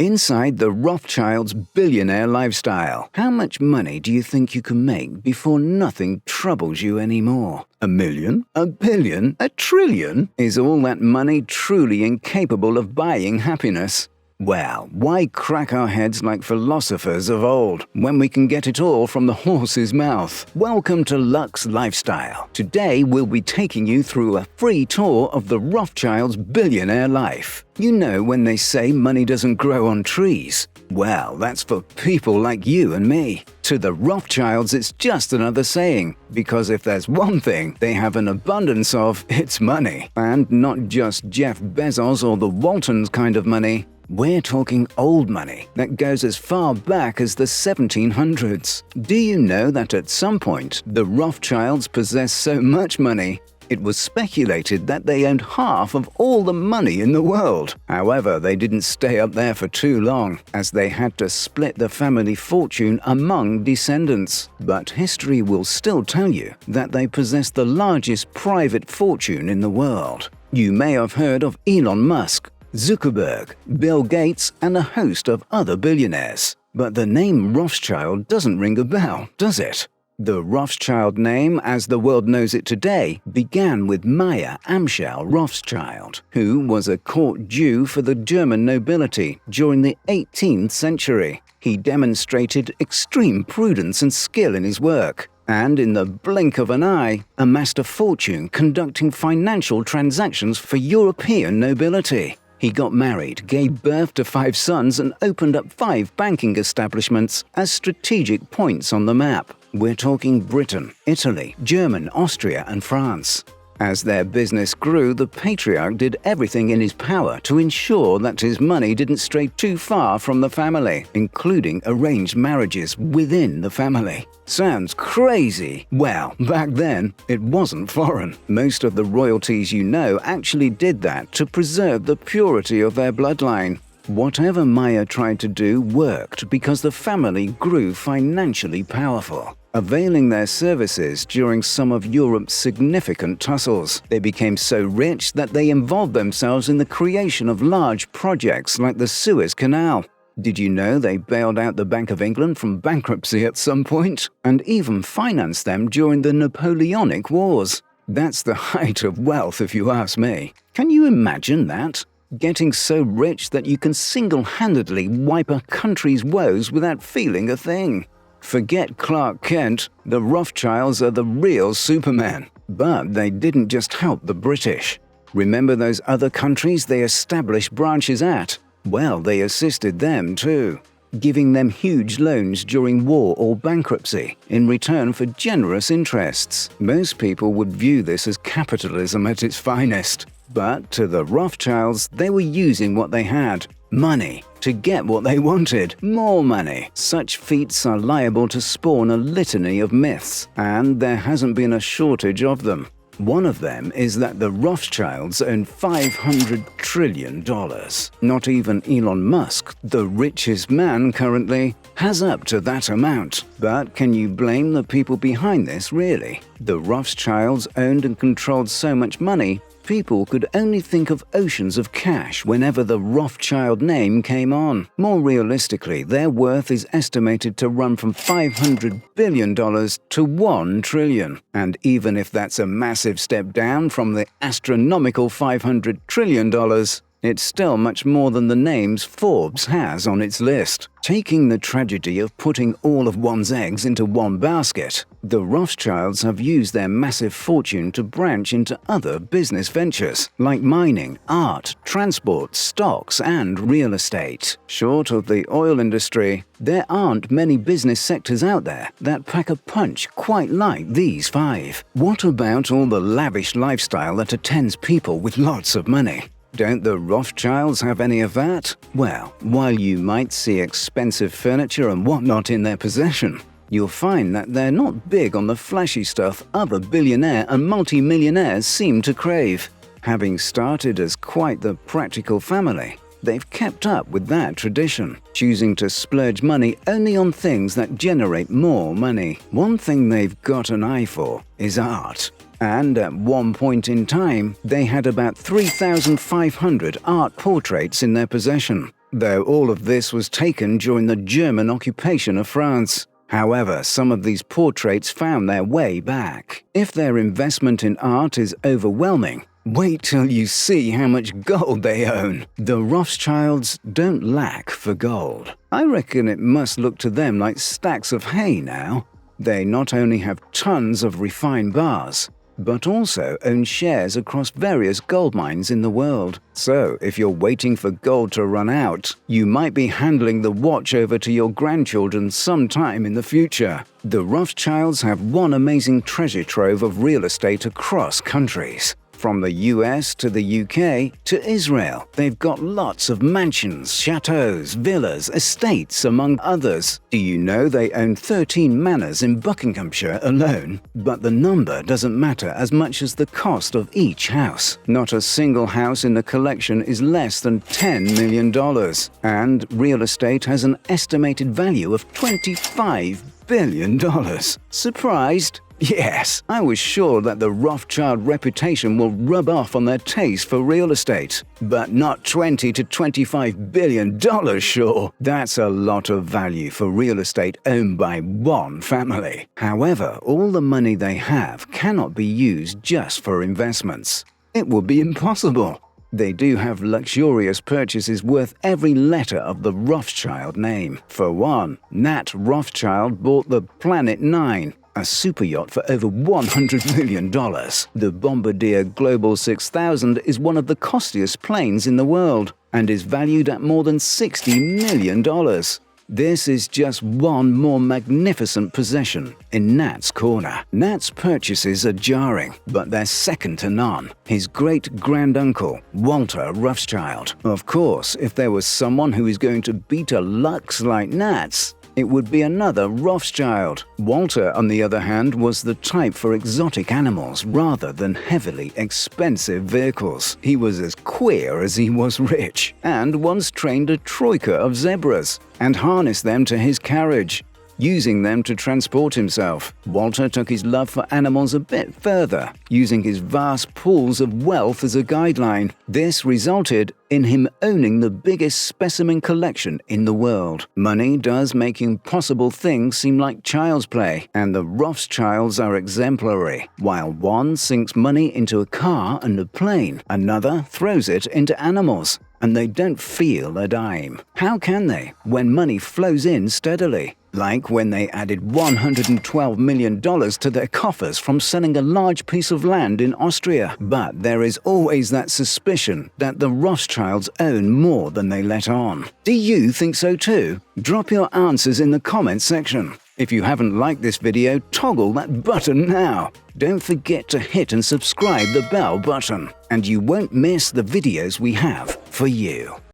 Inside the Rothschilds' billionaire lifestyle. How much money do you think you can make before nothing troubles you anymore? $1 million? $1 billion? $1 trillion? Is all that money truly incapable of buying happiness? Well, why crack our heads like philosophers of old when we can get it all from the horse's mouth? Welcome to Lux Lifestyle. Today we'll be taking you through a free tour of the Rothschilds' billionaire life. You know when they say money doesn't grow on trees? Well, that's for people like you and me. To the Rothschilds, it's just another saying, because if there's one thing they have an abundance of, it's money. And not just Jeff Bezos or the Waltons kind of money. We're talking old money that goes as far back as the 1700s. Do you know that at some point, the Rothschilds possessed so much money, it was speculated that they owned half of all the money in the world. However, they didn't stay up there for too long, as they had to split the family fortune among descendants. But history will still tell you that they possessed the largest private fortune in the world. You may have heard of Elon Musk, Zuckerberg, Bill Gates, and a host of other billionaires. But the name Rothschild doesn't ring a bell, does it? The Rothschild name, as the world knows it today, began with Mayer Amschel Rothschild, who was a court Jew for the German nobility during the 18th century. He demonstrated extreme prudence and skill in his work, and in the blink of an eye, amassed a fortune conducting financial transactions for European nobility. He got married, gave birth to 5 sons, and opened up 5 banking establishments as strategic points on the map. We're talking Britain, Italy, Germany, Austria, and France. As their business grew, the patriarch did everything in his power to ensure that his money didn't stray too far from the family, including arranged marriages within the family. Sounds crazy. Well, back then, it wasn't foreign. Most of the royalties you know actually did that to preserve the purity of their bloodline. Whatever Mayer tried to do worked because the family grew financially powerful. Availing their services during some of Europe's significant tussles, they became so rich that they involved themselves in the creation of large projects like the Suez Canal. Did you know they bailed out the Bank of England from bankruptcy at some point, and even financed them during the Napoleonic Wars? That's the height of wealth, if you ask me. Can you imagine that? Getting so rich that you can single-handedly wipe a country's woes without feeling a thing. Forget Clark Kent, the Rothschilds are the real Superman. But they didn't just help the British. Remember those other countries they established branches at? Well, they assisted them too, giving them huge loans during war or bankruptcy in return for generous interests. Most people would view this as capitalism at its finest. But to the Rothschilds, they were using what they had, money, to get what they wanted, more money. Such feats are liable to spawn a litany of myths, and there hasn't been a shortage of them. One of them is that the Rothschilds own $500 trillion. Not even Elon Musk, the richest man currently, has up to that amount. But can you blame the people behind this, really? The Rothschilds owned and controlled so much money, people could only think of oceans of cash whenever the Rothschild name came on. More realistically, their worth is estimated to run from $500 billion to $1 trillion. And even if that's a massive step down from the astronomical $500 trillion, it's still much more than the names Forbes has on its list. Taking the tragedy of putting all of one's eggs into one basket, the Rothschilds have used their massive fortune to branch into other business ventures, like mining, art, transport, stocks, and real estate. Short of the oil industry, there aren't many business sectors out there that pack a punch quite like these 5. What about all the lavish lifestyle that attends people with lots of money? Don't the Rothschilds have any of that? Well, while you might see expensive furniture and whatnot in their possession, you'll find that they're not big on the flashy stuff other billionaire and multi-millionaires seem to crave. Having started as quite the practical family, they've kept up with that tradition, choosing to splurge money only on things that generate more money. One thing they've got an eye for is art. And at one point in time, they had about 3,500 art portraits in their possession. though all of this was taken during the German occupation of France. However, some of these portraits found their way back. If their investment in art is overwhelming, wait till you see how much gold they own. The Rothschilds don't lack for gold. I reckon it must look to them like stacks of hay now. They not only have tons of refined bars, but also own shares across various gold mines in the world. So, if you're waiting for gold to run out, you might be handing the watch over to your grandchildren sometime in the future. The Rothschilds have one amazing treasure trove of real estate across countries. From the US to the UK to Israel, they've got lots of mansions, chateaux, villas, estates, among others. Do you know they own 13 manors in Buckinghamshire alone? But the number doesn't matter as much as the cost of each house. Not a single house in the collection is less than $10 million. And real estate has an estimated value of $25 billion. Surprised? Yes, I was sure that the Rothschild reputation will rub off on their taste for real estate. But not $20 to $25 billion, sure. That's a lot of value for real estate owned by one family. However, all the money they have cannot be used just for investments. It would be impossible. They do have luxurious purchases worth every letter of the Rothschild name. For one, Nat Rothschild bought the Planet 9, a super yacht, for over $100 million. The Bombardier Global 6000 is one of the costliest planes in the world and is valued at more than $60 million. This is just one more magnificent possession in Nat's corner. Nat's purchases are jarring, but they're second to none. His great-granduncle, Walter Rothschild. Of course, if there was someone who is going to beat a Lux like Nat's, it would be another Rothschild. Walter, on the other hand, was the type for exotic animals rather than heavily expensive vehicles. He was as queer as he was rich, and once trained a troika of zebras and harnessed them to his carriage, using them to transport himself. Walter took his love for animals a bit further, using his vast pools of wealth as a guideline. This resulted in him owning the biggest specimen collection in the world. Money does make impossible things seem like child's play, and the Rothschilds are exemplary. While one sinks money into a car and a plane, another throws it into animals, and they don't feel a dime. How can they, when money flows in steadily? Like when they added $112 million to their coffers from selling a large piece of land in Austria. But there is always that suspicion that the Rothschilds own more than they let on. Do you think so too? Drop your answers in the comments section. If you haven't liked this video, toggle that button now. Don't forget to hit and subscribe the bell button, and you won't miss the videos we have for you.